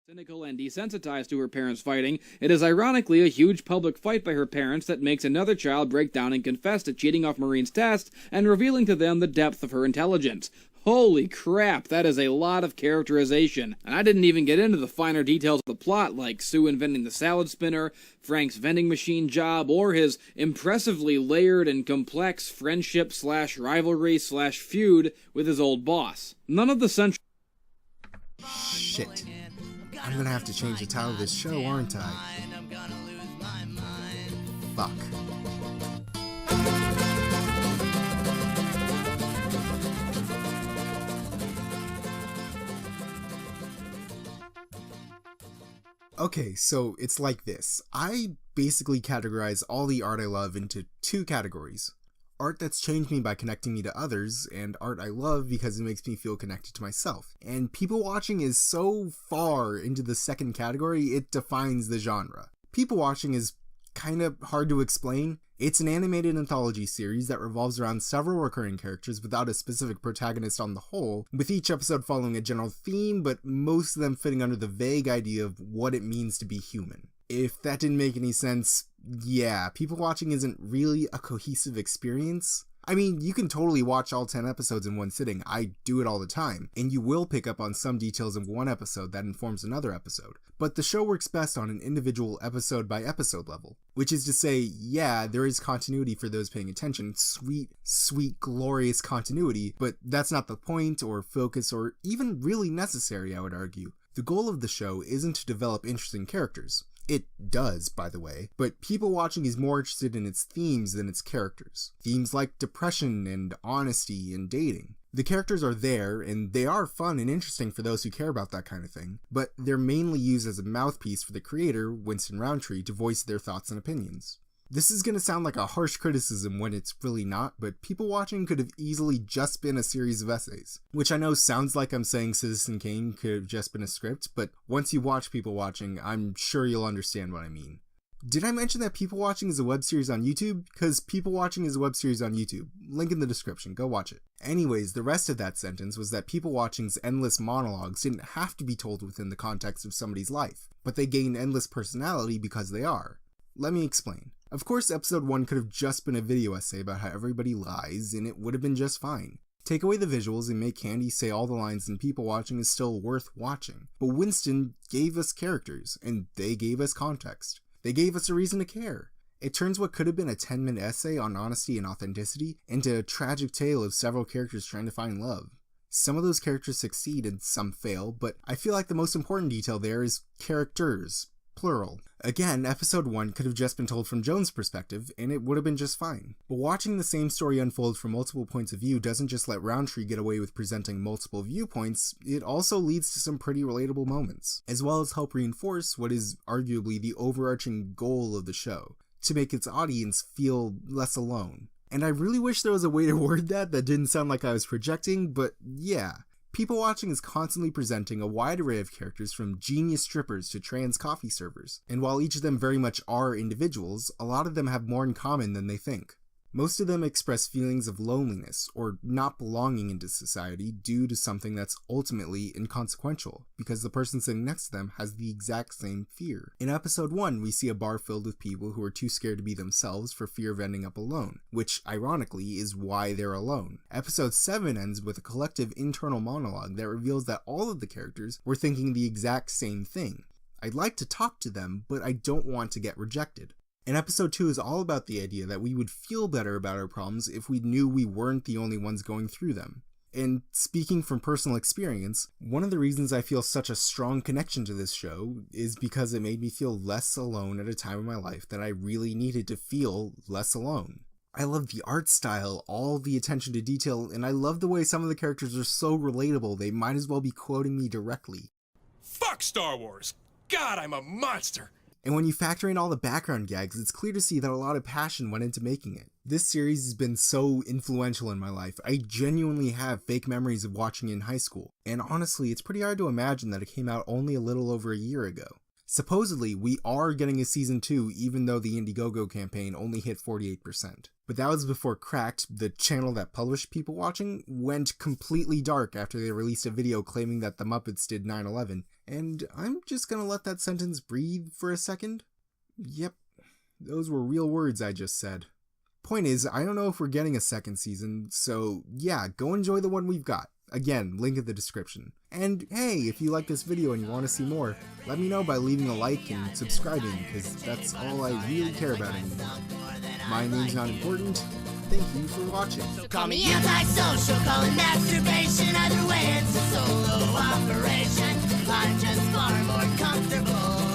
Cynical and desensitized to her parents fighting, it is ironically a huge public fight by her parents that makes another child break down and confess to cheating off Maureen's test and revealing to them the depth of her intelligence. Holy crap, that is a lot of characterization. And I didn't even get into the finer details of the plot, like Sue inventing the salad spinner, Frank's vending machine job, or his impressively layered and complex friendship/rivalry/feud with his old boss. None of the central... Shit. I'm gonna have to change the title of this show, aren't I? Fuck. Okay, so it's like this. I basically categorize all the art I love into two categories. Art that's changed me by connecting me to others, and art I love because it makes me feel connected to myself. And people watching is so far into the second category, it defines the genre. People watching is kind of hard to explain. It's an animated anthology series that revolves around several recurring characters without a specific protagonist on the whole, with each episode following a general theme, but most of them fitting under the vague idea of what it means to be human. If that didn't make any sense, yeah, people watching isn't really a cohesive experience. I mean, you can totally watch all 10 episodes in one sitting, I do it all the time, and you will pick up on some details of one episode that informs another episode, but the show works best on an individual episode by episode level, which is to say, yeah, there is continuity for those paying attention, sweet, glorious continuity, but that's not the point or focus or even really necessary, I would argue. The goal of the show isn't to develop interesting characters. It does, by the way, but people watching is more interested in its themes than its characters. Themes like depression and honesty and dating. The characters are there, and they are fun and interesting for those who care about that kind of thing, but they're mainly used as a mouthpiece for the creator, Winston Roundtree, to voice their thoughts and opinions. This is gonna sound like a harsh criticism when it's really not, but people watching could have easily just been a series of essays. Which I know sounds like I'm saying Citizen Kane could have just been a script, but once you watch People Watching, I'm sure you'll understand what I mean. Did I mention that People Watching is a web series on YouTube? Because People Watching is a web series on YouTube. Link in the description, go watch it. Anyways, the rest of that sentence was that People Watching's endless monologues didn't have to be told within the context of somebody's life, but they gain endless personality because they are. Let me explain. Of course, episode 1 could have just been a video essay about how everybody lies, and it would have been just fine. Take away the visuals and make Candy say all the lines, and People Watching is still worth watching. But Winston gave us characters, and they gave us context. They gave us a reason to care. It turns what could have been a 10-minute essay on honesty and authenticity into a tragic tale of several characters trying to find love. Some of those characters succeed and some fail, but I feel like the most important detail there is characters. Plural. Again, episode 1 could have just been told from Joan's perspective, and it would have been just fine. But watching the same story unfold from multiple points of view doesn't just let Roundtree get away with presenting multiple viewpoints, it also leads to some pretty relatable moments, as well as help reinforce what is arguably the overarching goal of the show, to make its audience feel less alone. And I really wish there was a way to word that didn't sound like I was projecting, but yeah. People Watching is constantly presenting a wide array of characters from genius strippers to trans coffee servers, and while each of them very much are individuals, a lot of them have more in common than they think. Most of them express feelings of loneliness or not belonging into society due to something that's ultimately inconsequential, because the person sitting next to them has the exact same fear. In episode 1, we see a bar filled with people who are too scared to be themselves for fear of ending up alone, which ironically is why they're alone. Episode 7 ends with a collective internal monologue that reveals that all of the characters were thinking the exact same thing. I'd like to talk to them, but I don't want to get rejected. And episode 2 is all about the idea that we would feel better about our problems if we knew we weren't the only ones going through them. And speaking from personal experience, one of the reasons I feel such a strong connection to this show is because it made me feel less alone at a time in my life that I really needed to feel less alone. I love the art style, all the attention to detail, and I love the way some of the characters are so relatable they might as well be quoting me directly. Fuck Star Wars! God, I'm a monster! And when you factor in all the background gags, it's clear to see that a lot of passion went into making it. This series has been so influential in my life. I genuinely have fake memories of watching it in high school. And honestly, it's pretty hard to imagine that it came out only a little over a year ago. Supposedly, we are getting a season 2 even though the Indiegogo campaign only hit 48%. But that was before Cracked, the channel that published People Watching, went completely dark after they released a video claiming that the Muppets did 9/11, and I'm just gonna let that sentence breathe for a second. Yep, those were real words I just said. Point is, I don't know if we're getting a second season, so yeah, go enjoy the one we've got. Again, link in the description. And hey, if you like this video and you want to see more, let me know by leaving a like and subscribing, because that's all I really care about anymore. My name's not important. Thank you for watching. Call me antisocial, call it masturbation. Either way, it's a solo operation. I'm just far more comfortable.